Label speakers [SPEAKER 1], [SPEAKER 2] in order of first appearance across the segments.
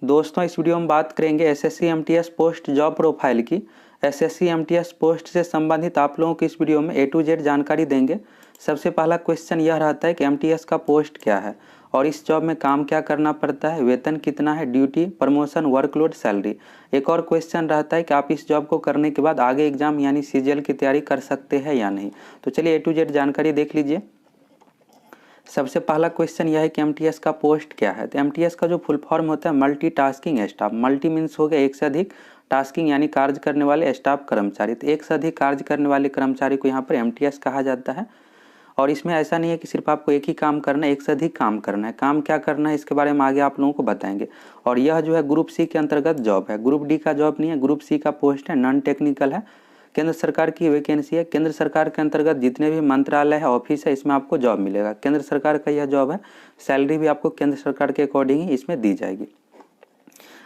[SPEAKER 1] दोस्तों इस वीडियो में बात करेंगे SSC MTS post job profile की। एसएससी एमटीएस पोस्ट से संबंधित आप लोगों को इस वीडियो में ए टू जेड जानकारी देंगे। सबसे पहला क्वेश्चन यह रहता है कि एमटीएस का पोस्ट क्या है और इस जॉब में काम क्या करना पड़ता है, वेतन कितना है, ड्यूटी, प्रमोशन, वर्कलोड, सैलरी। एक और क्वेश्चन रहता है कि आप इस जॉब को करने के बाद आगे एग्जाम यानी सीजीएल की तैयारी कर सकते हैं या नहीं। तो चलिए ए टू जेड जानकारी देख लीजिए। सबसे पहला क्वेश्चन यह है कि एमटीएस का पोस्ट क्या है। तो एमटीएस का जो फुल फॉर्म होता है मल्टीटास्किंग स्टाफ। मल्टी मीन्स हो गया एक से अधिक, टास्किंग यानी कार्य करने वाले स्टाफ कर्मचारी। तो एक से अधिक कार्य करने वाले कर्मचारी को यहाँ पर एमटीएस कहा जाता है। और इसमें ऐसा नहीं है कि सिर्फ आपको एक ही काम करना है, एक से अधिक काम करना है। काम क्या करना है इसके बारे में आगे आप लोगों को बताएंगे। और यह जो है ग्रुप सी के अंतर्गत जॉब है, ग्रुप डी का जॉब नहीं है, ग्रुप सी का पोस्ट है, नॉन टेक्निकल है, केंद्र सरकार की वैकेंसी है। केंद्र सरकार के अंतर्गत जितने भी मंत्रालय है, ऑफिस है, इसमें आपको जॉब मिलेगा। केंद्र सरकार का यह जॉब है। सैलरी भी आपको केंद्र सरकार के अकॉर्डिंग ही इसमें दी जाएगी।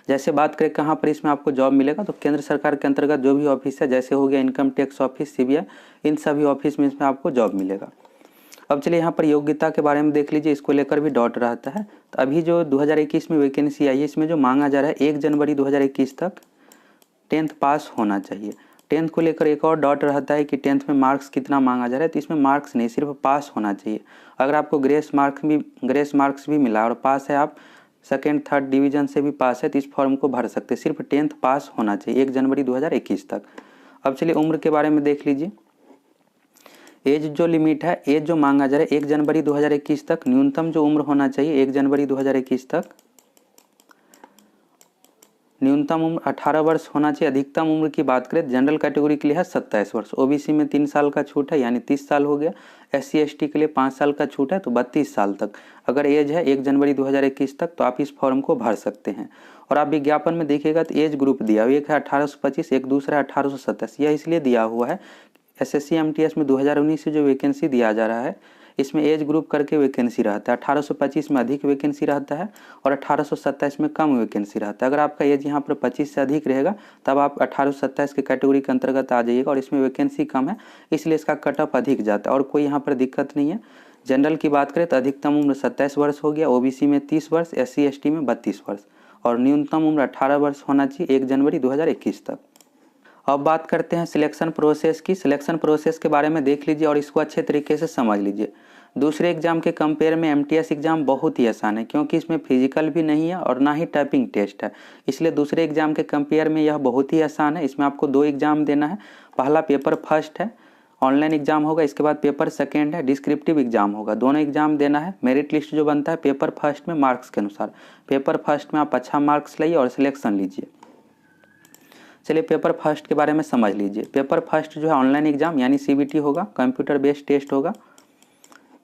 [SPEAKER 1] जैसे बात करें कहाँ पर इसमें आपको जॉब मिलेगा, तो केंद्र सरकार के अंतर्गत जो भी ऑफिस है, जैसे हो गया इनकम टैक्स ऑफिस, सीबीआई, इन सभी ऑफिस में इसमें आपको जॉब मिलेगा। अब चलिए यहाँ पर योग्यता के बारे में देख लीजिए, इसको लेकर भी डाउट रहता है। तो अभी जो 2021 में वैकेंसी आई है, इसमें जो मांगा जा रहा है 1 जनवरी 2021 तक 10th पास होना चाहिए। 10th को लेकर एक और डाउट रहता है कि 10th में मार्क्स कितना मांगा जा रहा है। तो इसमें मार्क्स नहीं, सिर्फ पास होना चाहिए। अगर आपको ग्रेस मार्क्स भी मिला और पास है, आप सेकेंड थर्ड डिवीजन से भी पास है, तो इस फॉर्म को भर सकते हैं। सिर्फ 10th पास होना चाहिए 1 जनवरी 2021 तक। अब चलिए उम्र के बारे में देख लीजिए। एज जो लिमिट है, एज जो मांगा जा रहा है 1 जनवरी 2021 तक, न्यूनतम जो उम्र होना चाहिए 1 जनवरी 2021 तक, न्यूनतम उम्र 18 वर्ष होना चाहिए। अधिकतम उम्र की बात करें जनरल कैटेगरी के लिए है 27 वर्ष, ओबीसी में 3 साल का छूट है यानी 30 साल हो गया, एससी एसटी के लिए 5 साल का छूट है तो 32 साल तक अगर एज है 1 जनवरी 2021 तक, तो आप इस फॉर्म को भर सकते हैं। और आप विज्ञापन में देखिएगा तो एज ग्रुप दिया हुआ, एक है 1825, एक दूसरा है 1827। यह इसलिए दिया हुआ है, एसएससी एमटीएस में 2019 से जो वैकेंसी दिया जा रहा है, इसमें एज ग्रुप करके वैकेंसी रहता है। 1825 में अधिक वैकेंसी रहता है और 1827 में कम वैकेंसी रहता है। अगर आपका एज यहाँ पर 25 से अधिक रहेगा तब आप 1827 के कैटेगरी के अंतर्गत आ जाइएगा। और इसमें वैकेंसी कम है इसलिए इसका कट ऑफ अधिक जाता है और कोई यहाँ पर दिक्कत नहीं है। जनरल की बात करें तो अधिकतम उम्र 27 वर्ष हो गया, ओबीसी में 30 वर्ष, एससी एसटी में 32 वर्ष और न्यूनतम उम्र 18 वर्ष होना चाहिए 1 जनवरी 2021 तक। अब बात करते हैं सिलेक्शन प्रोसेस की। सिलेक्शन प्रोसेस के बारे में देख लीजिए और इसको अच्छे तरीके से समझ लीजिए। दूसरे एग्जाम के कंपेयर में एमटीएस एग्जाम बहुत ही आसान है, क्योंकि इसमें फिजिकल भी नहीं है और ना ही टाइपिंग टेस्ट है, इसलिए दूसरे एग्जाम के कंपेयर में यह बहुत ही आसान है। इसमें आपको 2 एग्जाम देना है। पहला पेपर फर्स्ट है, ऑनलाइन एग्जाम होगा, इसके बाद पेपर सेकेंड है, डिस्क्रिप्टिव एग्जाम होगा। दोनों एग्जाम देना है। मेरिट लिस्ट जो बनता है पेपर फर्स्ट में मार्क्स के अनुसार, पेपर फर्स्ट में आप अच्छा मार्क्स लाइए और सिलेक्शन लीजिए। चलिए पेपर फर्स्ट के बारे में समझ लीजिए। पेपर फर्स्ट जो है ऑनलाइन एग्जाम यानी सीबीटी होगा, कंप्यूटर बेस्ड टेस्ट होगा।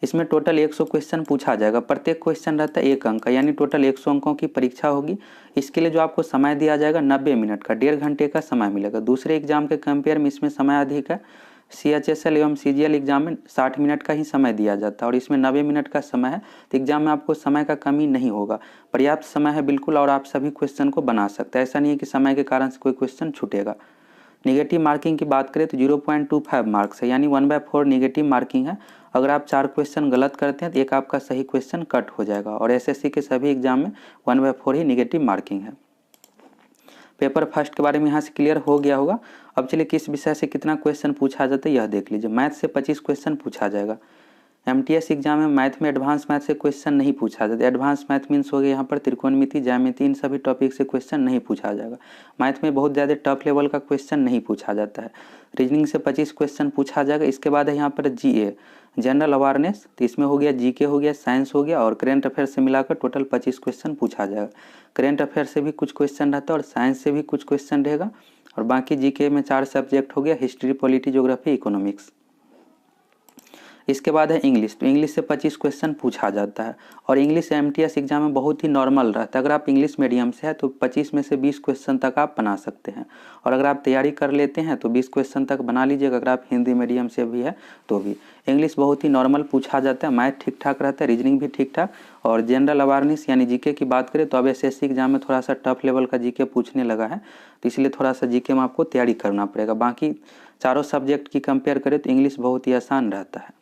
[SPEAKER 1] इसमें टोटल 100 क्वेश्चन पूछा जाएगा। प्रत्येक क्वेश्चन रहता है 1 अंक का, यानी टोटल 100 अंकों की परीक्षा होगी। इसके लिए जो आपको समय दिया जाएगा 90 मिनट का, 1.5 घंटे का समय मिलेगा। दूसरे एग्जाम के कंपेयर में इसमें समय अधिक है। सीएचएसएल एवं सीजीएल एग्जाम में 60 मिनट का ही समय दिया जाता है और इसमें 90 मिनट का समय है। तो एग्जाम में आपको समय का कमी नहीं होगा, पर्याप्त समय है बिल्कुल, और आप सभी क्वेश्चन को बना सकते हैं। ऐसा नहीं है कि समय के कारण से कोई क्वेश्चन छूटेगा। निगेटिव मार्किंग की बात करें तो 0.25 मार्क्स है, यानी 1/4 निगेटिव मार्किंग है। अगर आप 4 क्वेश्चन गलत करते हैं तो एक आपका सही क्वेश्चन कट हो जाएगा। और एसएससी के सभी एग्जाम में 1/4 ही निगेटिव मार्किंग है। पेपर फर्स्ट के बारे में यहाँ से क्लियर हो गया होगा। अब चलिए किस विषय से कितना क्वेश्चन पूछा जाता है यह देख लीजिए। मैथ से 25 क्वेश्चन पूछा जाएगा। एमटीएस एग्जाम में मैथ में एडवांस मैथ से क्वेश्चन नहीं पूछा जाता। एडवांस मैथ मीन्स हो गया यहाँ पर त्रिकोणमिति, ज्यामिति, इन सभी टॉपिक से क्वेश्चन नहीं पूछा जाएगा। मैथ में बहुत ज़्यादा टफ लेवल का क्वेश्चन नहीं पूछा जाता है। रीजनिंग से 25 क्वेश्चन पूछा जाएगा। इसके बाद है यहाँ पर जीए, जनरल अवेयरनेस, तो इसमें हो गया जीके हो गया, साइंस हो गया और करेंट अफेयर से मिलाकर टोटल 25 क्वेश्चन पूछा जाएगा। करेंट अफेयर से भी कुछ क्वेश्चन रहता है और साइंस से भी कुछ क्वेश्चन रहेगा। और बाकी जीके में 4 सब्जेक्ट हो गया, हिस्ट्री, पॉलिटी, ज्योग्राफी, इकोनॉमिक्स। इसके बाद है इंग्लिश, तो इंग्लिश से 25 क्वेश्चन पूछा जाता है और इंग्लिश एमटीएस एग्जाम में बहुत ही नॉर्मल रहता है। अगर आप इंग्लिश मीडियम से है तो 25 में से 20 क्वेश्चन तक आप बना सकते हैं, और अगर आप तैयारी कर लेते हैं तो 20 क्वेश्चन तक बना लीजिएगा। अगर आप हिंदी मीडियम से भी है तो भी इंग्लिश बहुत ही नॉर्मल पूछा जाता है। मैथ ठीक ठाक रहता है, रीजनिंग भी ठीक ठाक। और जनरल अवेयरनेस यानी जीके की बात करें तो अब एसएससी एग्जाम में थोड़ा सा टफ लेवल का जीके पूछने लगा है, तो इसलिए थोड़ा सा जीके में आपको तैयारी करना पड़ेगा। बाकी चारों सब्जेक्ट की कंपेयर करें तो इंग्लिश बहुत ही आसान रहता है।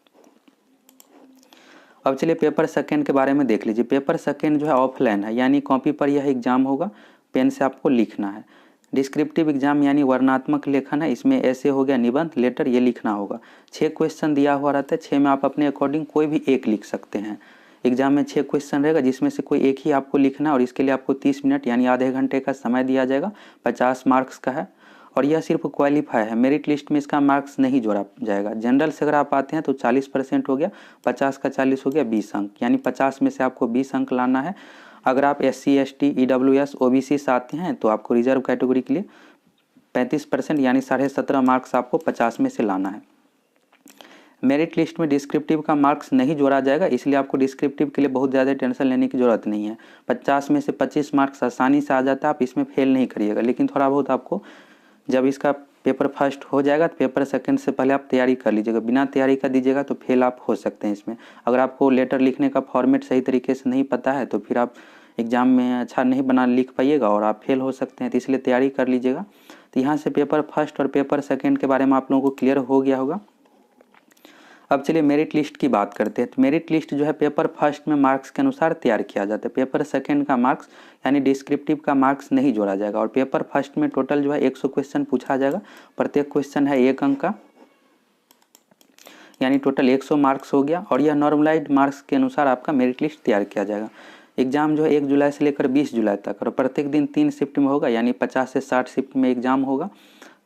[SPEAKER 1] अब चलिए पेपर सेकेंड के बारे में देख लीजिए। पेपर सेकेंड जो है ऑफलाइन है, यानी कॉपी पर यह एग्जाम होगा, पेन से आपको लिखना है। डिस्क्रिप्टिव एग्जाम यानी वर्णनात्मक लेखन है, इसमें ऐसे हो गया, निबंध, लेटर, ये लिखना होगा। 6 क्वेश्चन दिया हुआ रहता है, 6 में आप अपने अकॉर्डिंग कोई भी एक लिख सकते हैं। एग्जाम में 6 क्वेश्चन रहेगा, जिसमें से कोई एक ही आपको लिखना है और इसके लिए आपको 30 मिनट यानी आधे घंटे का समय दिया जाएगा। 50 मार्क्स का है और यह सिर्फ क्वालिफाई है, मेरिट लिस्ट में इसका मार्क्स नहीं जोड़ा जाएगा। जनरल से अगर आप आते हैं तो 40% हो गया, 50 का 40 हो गया 20 अंक, यानी 50 में से आपको 20 अंक लाना है। अगर आप SC ST EWS OBC से आते हैं तो आपको रिजर्व कैटेगरी के लिए 35% यानी 17.5 मार्क्स आपको 50 में से लाना है। मेरिट लिस्ट में डिस्क्रिप्टिव का मार्क्स नहीं जोड़ा जाएगा, इसलिए आपको डिस्क्रिप्टिव के लिए बहुत ज़्यादा टेंशन लेने की ज़रूरत नहीं है। 50 में से 25 मार्क्स आसानी से आ जाता है, आप इसमें फेल नहीं करिएगा। लेकिन थोड़ा बहुत आपको, जब इसका पेपर फर्स्ट हो जाएगा तो पेपर सेकंड से पहले आप तैयारी कर लीजिएगा। बिना तैयारी का दीजिएगा तो फेल आप हो सकते हैं इसमें। अगर आपको लेटर लिखने का फॉर्मेट सही तरीके से नहीं पता है तो फिर आप एग्ज़ाम में अच्छा नहीं बना लिख पाइएगा और आप फेल हो सकते हैं, तो इसलिए तैयारी कर लीजिएगा। तो यहाँ से पेपर फर्स्ट और पेपर सेकंड के बारे में आप लोगों को क्लियर हो गया होगा। अब चलिए मेरिट लिस्ट की बात करते हैं। तो मेरिट लिस्ट जो है पेपर फर्स्ट में मार्क्स के अनुसार तैयार किया जाता है। पेपर सेकंड का मार्क्स यानी डिस्क्रिप्टिव का मार्क्स नहीं जोड़ा जाएगा और पेपर फर्स्ट में टोटल जो है 100 क्वेश्चन पूछा जाएगा। प्रत्येक क्वेश्चन है 1 अंक का, यानी टोटल 100 मार्क्स हो गया और यह नॉर्मलाइज्ड मार्क्स के अनुसार आपका मेरिट लिस्ट तैयार किया जाएगा। एग्जाम जो है 1 जुलाई से लेकर 20 जुलाई तक और प्रत्येक दिन 3 शिफ्ट में होगा, यानी 50 से 60 शिफ्ट में एग्जाम होगा।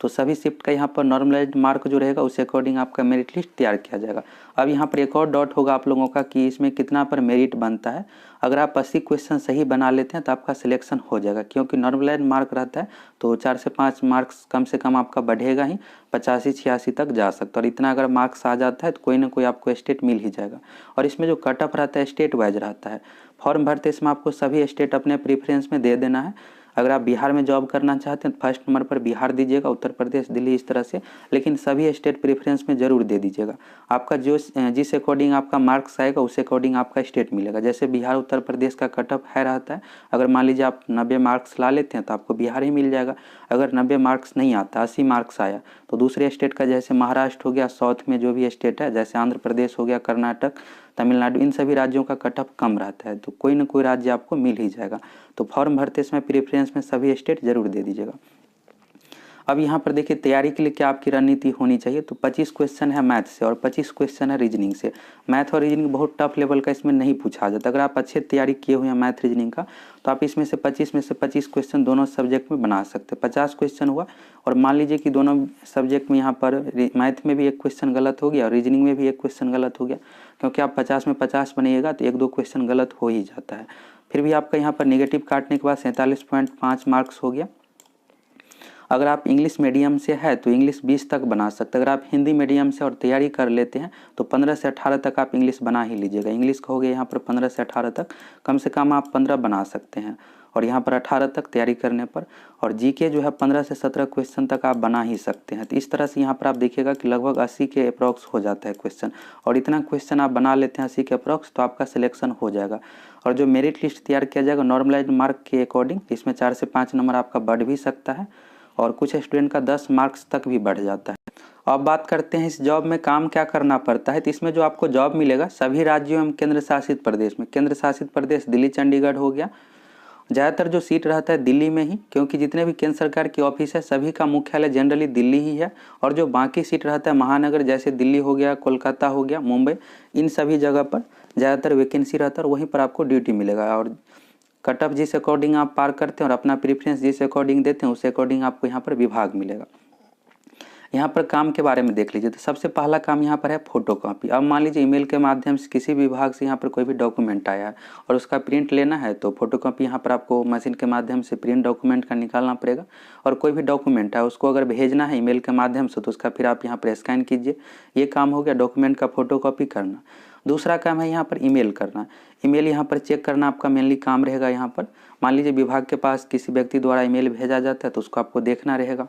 [SPEAKER 1] तो सभी शिफ्ट का यहाँ पर नॉर्मलाइज्ड मार्क जो रहेगा उस अकॉर्डिंग आपका मेरिट लिस्ट तैयार किया जाएगा। अब यहाँ पर एक और डाउट होगा आप लोगों का कि इसमें कितना पर मेरिट बनता है। अगर आप 80 क्वेश्चन सही बना लेते हैं तो आपका सिलेक्शन हो जाएगा, क्योंकि नॉर्मलाइज्ड मार्क रहता है तो 4 से 5 मार्क्स कम से कम आपका बढ़ेगा ही, 85-86 तक जा सकता है। और इतना अगर मार्क्स आ जाता है तो कोई ना कोई आपको स्टेट मिल ही जाएगा। और इसमें जो कट ऑफ रहता है स्टेट वाइज रहता है। फॉर्म भरते इसमें आपको सभी स्टेट अपने प्रीफरेंस में दे देना है। अगर आप बिहार में जॉब करना चाहते हैं तो फर्स्ट नंबर पर बिहार दीजिएगा, उत्तर प्रदेश, दिल्ली, इस तरह से, लेकिन सभी स्टेट प्रेफरेंस में जरूर दे दीजिएगा। आपका जो जिस अकॉर्डिंग आपका मार्क्स आएगा उस अकॉर्डिंग आपका स्टेट मिलेगा। जैसे बिहार उत्तर प्रदेश का कट ऑफ है रहता है, अगर मान लीजिए आप 90 मार्क्स ला लेते हैं तो आपको बिहार ही मिल जाएगा। अगर 90 मार्क्स नहीं आता, 80 मार्क्स आया तो दूसरे स्टेट का, जैसे महाराष्ट्र हो गया, साउथ में जो भी स्टेट है जैसे आंध्र प्रदेश हो गया, कर्नाटक, तमिलनाडु, इन सभी राज्यों का कट ऑफ कम रहता है, तो कोई ना कोई राज्य आपको मिल ही जाएगा। तो फॉर्म भरते समय प्रेफरेंस में सभी स्टेट जरूर दे दीजिएगा। अब यहाँ पर देखिए तैयारी के लिए क्या आपकी रणनीति होनी चाहिए। तो 25 क्वेश्चन है मैथ से और 25 क्वेश्चन है रीजनिंग से। मैथ और रीजनिंग बहुत टफ लेवल का इसमें नहीं पूछा जाता। अगर आप अच्छे तैयारी किए हुए हैं मैथ रीजनिंग का तो आप इसमें से 25 में से 25 क्वेश्चन दोनों सब्जेक्ट में बना सकते हैं। 50 क्वेश्चन हुआ और मान लीजिए कि दोनों सब्जेक्ट में यहाँ पर मैथ में भी एक क्वेश्चन गलत हो गया और रीजनिंग में भी एक क्वेश्चन गलत हो गया, क्योंकि आप 50 में 50 बनाइएगा तो 1-2 क्वेश्चन गलत हो ही जाता है। फिर भी आपका यहाँ पर नेगेटिव काटने के बाद 47.5 मार्क्स हो गया। अगर आप इंग्लिश मीडियम से है तो इंग्लिश 20 तक बना सकते हैं। अगर आप हिंदी मीडियम से और तैयारी कर लेते हैं तो 15 से 18 तक आप इंग्लिश बना ही लीजिएगा। इंग्लिश का हो गया यहाँ पर 15 से 18 तक, कम से कम आप 15 बना सकते हैं और यहाँ पर 18 तक तैयारी करने पर। और जीके जो है 15 से 17 क्वेश्चन तक आप बना ही सकते हैं। तो इस तरह से यहाँ पर आप देखिएगा कि लगभग 80 के अप्रॉक्स हो जाता है क्वेश्चन, और इतना क्वेश्चन आप बना लेते हैं 80 के अप्रॉक्स तो आपका सिलेक्शन हो जाएगा। और जो मेरिट लिस्ट तैयार किया जाएगा नॉर्मलाइज्ड मार्क के अकॉर्डिंग, इसमें 4 से 5 नंबर आपका बढ़ भी सकता है और कुछ स्टूडेंट का 10 मार्क्स तक भी बढ़ जाता है। अब बात करते हैं इस जॉब में काम क्या करना पड़ता है। तो इसमें जो आपको जॉब मिलेगा सभी राज्यों एवं केंद्र शासित प्रदेश में, केंद्र शासित प्रदेश दिल्ली चंडीगढ़ हो गया, ज़्यादातर जो सीट रहता है दिल्ली में ही, क्योंकि जितने भी केंद्र सरकार की ऑफिस है सभी का मुख्यालय जनरली दिल्ली ही है। और जो बाकी सीट रहता है महानगर, जैसे दिल्ली हो गया, कोलकाता हो गया, मुंबई, इन सभी जगह पर ज़्यादातर वैकेंसी रहता है और वहीं पर आपको ड्यूटी मिलेगा। और कट ऑफ जिस अकॉर्डिंग आप पार करते हैं और अपना प्रेफरेंस जिस अकॉर्डिंग देते हैं उस अकॉर्डिंग आपको यहाँ पर विभाग मिलेगा। यहाँ पर काम के बारे में देख लीजिए। तो सबसे पहला काम यहाँ पर है फोटोकॉपी। अब मान लीजिए ईमेल के माध्यम से किसी विभाग से यहाँ पर कोई भी डॉक्यूमेंट आया है और उसका प्रिंट लेना है तो फोटोकॉपी यहाँ पर आपको मशीन के माध्यम से प्रिंट डॉक्यूमेंट का निकालना पड़ेगा। और कोई भी डॉक्यूमेंट है उसको अगर भेजना है ईमेल के माध्यम से तो उसका फिर आप यहाँ पर स्कैन कीजिए। ये काम हो गया डॉक्यूमेंट का फोटोकॉपी करना। दूसरा काम है यहाँ पर ईमेल करना। ईमेल यहाँ पर चेक करना आपका मेनली काम रहेगा। यहाँ पर मान लीजिए विभाग के पास किसी व्यक्ति द्वारा ईमेल भेजा जाता है तो उसको आपको देखना रहेगा।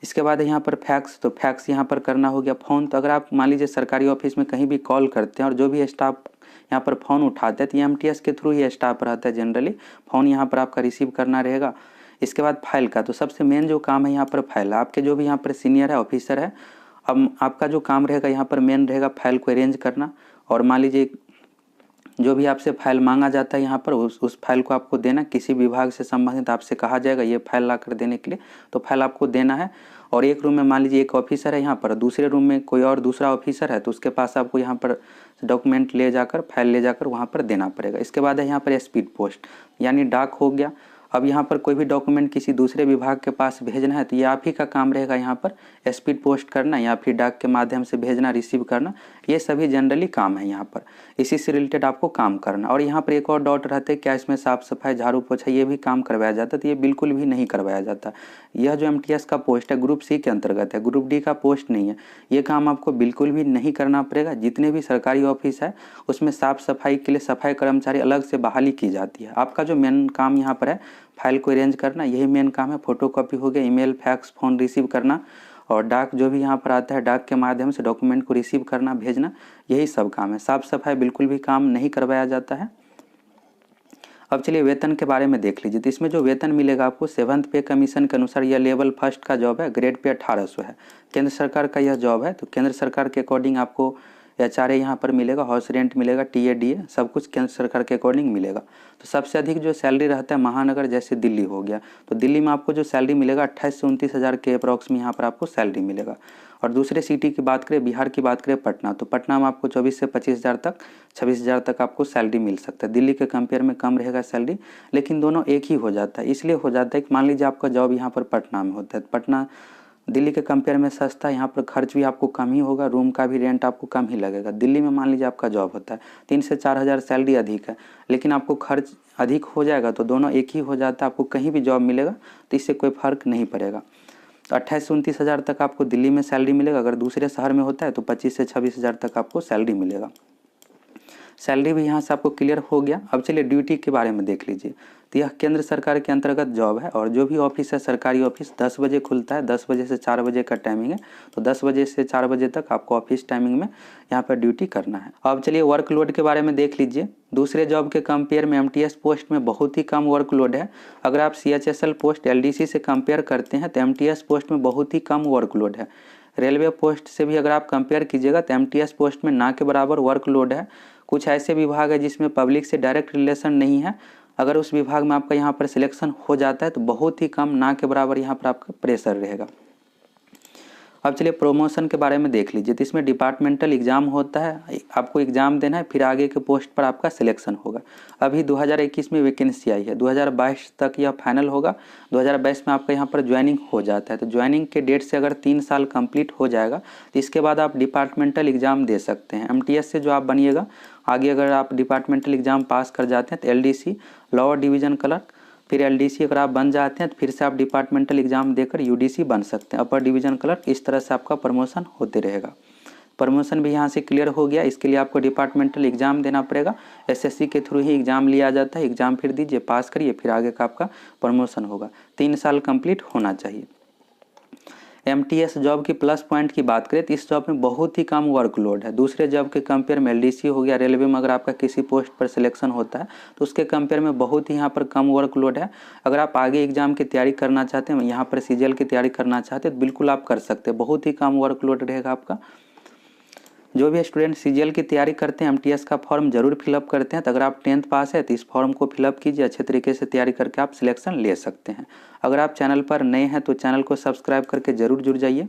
[SPEAKER 1] इसके बाद यहाँ पर फैक्स, तो फैक्स यहाँ पर करना हो गया। फ़ोन, तो अगर आप मान लीजिए सरकारी ऑफिस में कहीं भी कॉल करते हैं और जो भी स्टाफ यहाँ पर फ़ोन उठाते हैं तो MTS के थ्रू ही स्टाफ रहता है जनरली, फ़ोन यहाँ पर आपका रिसीव करना रहेगा। इसके बाद फाइल का, तो सबसे मेन जो काम है यहाँ पर फाइल, आपके जो भी यहाँ पर सीनियर है ऑफिसर है, अब आपका जो काम रहेगा यहाँ पर मेन रहेगा फाइल को अरेंज करना। और मान लीजिए जो भी आपसे फाइल मांगा जाता है यहाँ पर उस फाइल को आपको देना। किसी विभाग से संबंधित आपसे कहा जाएगा ये फाइल ला कर देने के लिए, तो फाइल आपको देना है। और एक रूम में मान लीजिए एक ऑफिसर है यहाँ पर, दूसरे रूम में कोई और दूसरा ऑफिसर है, तो उसके पास आपको यहाँ पर डॉक्यूमेंट ले जाकर, फाइल ले जाकर वहाँ पर देना पड़ेगा। इसके बाद है यहाँ पर स्पीड पोस्ट, यानी डाक हो गया। अब यहाँ पर कोई भी डॉक्यूमेंट किसी दूसरे विभाग के पास भेजना है तो ये आप ही का काम रहेगा यहाँ पर स्पीड पोस्ट करना या फिर डाक के माध्यम से भेजना, रिसीव करना, ये सभी जनरली काम है यहाँ पर। इसी से रिलेटेड आपको काम करना। और यहाँ पर एक और डाउट रहता है क्या इसमें साफ सफाई, झाड़ू पोछा ये भी काम करवाया जाता है, तो ये बिल्कुल भी नहीं करवाया जाता। यह जो MTS का पोस्ट है ग्रुप सी के अंतर्गत है, ग्रुप डी का पोस्ट नहीं है। ये काम आपको बिल्कुल भी नहीं करना पड़ेगा। जितने भी सरकारी ऑफिस है उसमें साफ सफाई के लिए सफाई कर्मचारी अलग से बहाली की जाती है। आपका जो मेन काम यहाँ पर है फाइल को अरेंज करना, यही मेन काम है। फोटोकॉपी हो गया, ईमेल, फैक्स, फ़ोन रिसीव करना, और डाक जो भी यहाँ पर आता है डाक के माध्यम से डॉक्यूमेंट को रिसीव करना, भेजना, यही सब काम है। साफ सफाई बिल्कुल भी काम नहीं करवाया जाता है। अब चलिए वेतन के बारे में देख लीजिए। तो इसमें जो वेतन मिलेगा आपको 7th पे कमीशन के अनुसार, यह लेवल 1 का जॉब है, ग्रेड पे 1800 है। केंद्र सरकार का यह जॉब है, तो केंद्र सरकार के अकॉर्डिंग आपको HRA यहाँ पर मिलेगा, हाउस रेंट मिलेगा, TA DA सब कुछ केंद्र सरकार के अकॉर्डिंग मिलेगा। तो सबसे अधिक जो सैलरी रहता है महानगर जैसे दिल्ली हो गया, तो दिल्ली में आपको जो सैलरी मिलेगा 28 से 29 हज़ार के अप्रॉक्स में यहाँ पर आपको सैलरी मिलेगा। और दूसरे सिटी की बात करें, बिहार की बात करें पटना, तो पटना में आपको 24 से 25 हज़ार तक, 26 हज़ार तक आपको सैलरी मिल सकता है। दिल्ली के कंपेयर में कम रहेगा सैलरी, लेकिन दोनों एक ही हो जाता है। इसलिए हो जाता है कि मान लीजिए आपका जॉब यहाँ पर पटना में होता है, पटना दिल्ली के कंपेयर में सस्ता है, यहाँ पर खर्च भी आपको कम ही होगा, रूम का भी रेंट आपको कम ही लगेगा। दिल्ली में मान लीजिए आपका जॉब होता है 3 से 4 हज़ार सैलरी अधिक है, लेकिन आपको खर्च अधिक हो जाएगा, तो दोनों एक ही हो जाता है। आपको कहीं भी जॉब मिलेगा तो इससे कोई फ़र्क नहीं पड़ेगा। तो 28 से 29 हज़ार तक आपको दिल्ली में सैलरी मिलेगा। अगर दूसरे शहर में होता है तो 25 से 26 हज़ार तक आपको सैलरी मिलेगा। सैलरी भी यहाँ से आपको क्लियर हो गया। अब चलिए ड्यूटी के बारे में देख लीजिए। तो यह केंद्र सरकार के अंतर्गत जॉब है, और जो भी ऑफिस है सरकारी ऑफिस 10 बजे खुलता है, 10 बजे से 4 बजे का टाइमिंग है। तो 10 बजे से 4 बजे तक आपको ऑफिस टाइमिंग में यहाँ पर ड्यूटी करना है। अब चलिए वर्कलोड के बारे में देख लीजिए। दूसरे जॉब के कंपेयर में MTS पोस्ट में बहुत ही कम वर्कलोड है। अगर आप CHSL पोस्ट LDC से कंपेयर करते हैं तो MTS पोस्ट में बहुत ही कम वर्कलोड है। रेलवे पोस्ट से भी अगर आप कंपेयर कीजिएगा तो MTS पोस्ट में ना के बराबर वर्कलोड है। कुछ ऐसे विभाग है जिसमें पब्लिक से डायरेक्ट रिलेशन नहीं है, अगर उस विभाग में आपका यहाँ पर सिलेक्शन हो जाता है तो बहुत ही कम, ना के बराबर यहाँ पर आपका प्रेशर रहेगा। अब चलिए प्रमोशन के बारे में देख लीजिए। तो इसमें डिपार्टमेंटल एग्जाम होता है, आपको एग्जाम देना है, फिर आगे के पोस्ट पर आपका सिलेक्शन होगा। अभी 2021 में वैकेंसी आई है, 2022 तक यह फाइनल होगा। 2022 में आपका यहाँ पर ज्वाइनिंग हो जाता है। तो ज्वाइनिंग के डेट से अगर 3 साल कंप्लीट हो जाएगा तो इसके बाद आप डिपार्टमेंटल एग्जाम दे सकते हैं। MTS से जो आप बनिएगा, आगे अगर आप डिपार्टमेंटल एग्जाम पास कर जाते हैं तो LDC लोअर डिवीजन क्लर्क, फिर LDC अगर आप बन जाते हैं तो फिर से आप डिपार्टमेंटल एग्जाम देकर UDC बन सकते हैं, अपर डिवीजन क्लर्क। इस तरह से आपका प्रमोशन होते रहेगा। प्रमोशन भी यहाँ से क्लियर हो गया। इसके लिए आपको डिपार्टमेंटल एग्जाम देना पड़ेगा, SSC के थ्रू ही एग्जाम लिया जाता है। एग्जाम फिर दीजिए, पास करिए, फिर आगे का आपका प्रमोशन होगा। 3 साल कंप्लीट होना चाहिए। MTS जॉब की प्लस पॉइंट की बात करें तो इस जॉब में बहुत ही कम वर्कलोड है। दूसरे जॉब के कंपेयर में LDC हो गया, रेलवे में अगर आपका किसी पोस्ट पर सिलेक्शन होता है तो उसके कंपेयर में बहुत ही यहाँ पर कम वर्कलोड है। अगर आप आगे एग्जाम की तैयारी करना चाहते हैं, यहाँ पर CGL की तैयारी करना चाहते हैं तो बिल्कुल आप कर सकते हैं, बहुत ही कम वर्कलोड रहेगा आपका। जो भी स्टूडेंट CGL की तैयारी करते हैं MTS का फॉर्म जरूर फिलअप करते हैं। तो अगर आप 10th पास है तो इस फॉर्म को फिलअप कीजिए, अच्छे तरीके से तैयारी करके आप सिलेक्शन ले सकते हैं। अगर आप चैनल पर नए हैं तो चैनल को सब्सक्राइब करके जरूर जुड़ जाइए।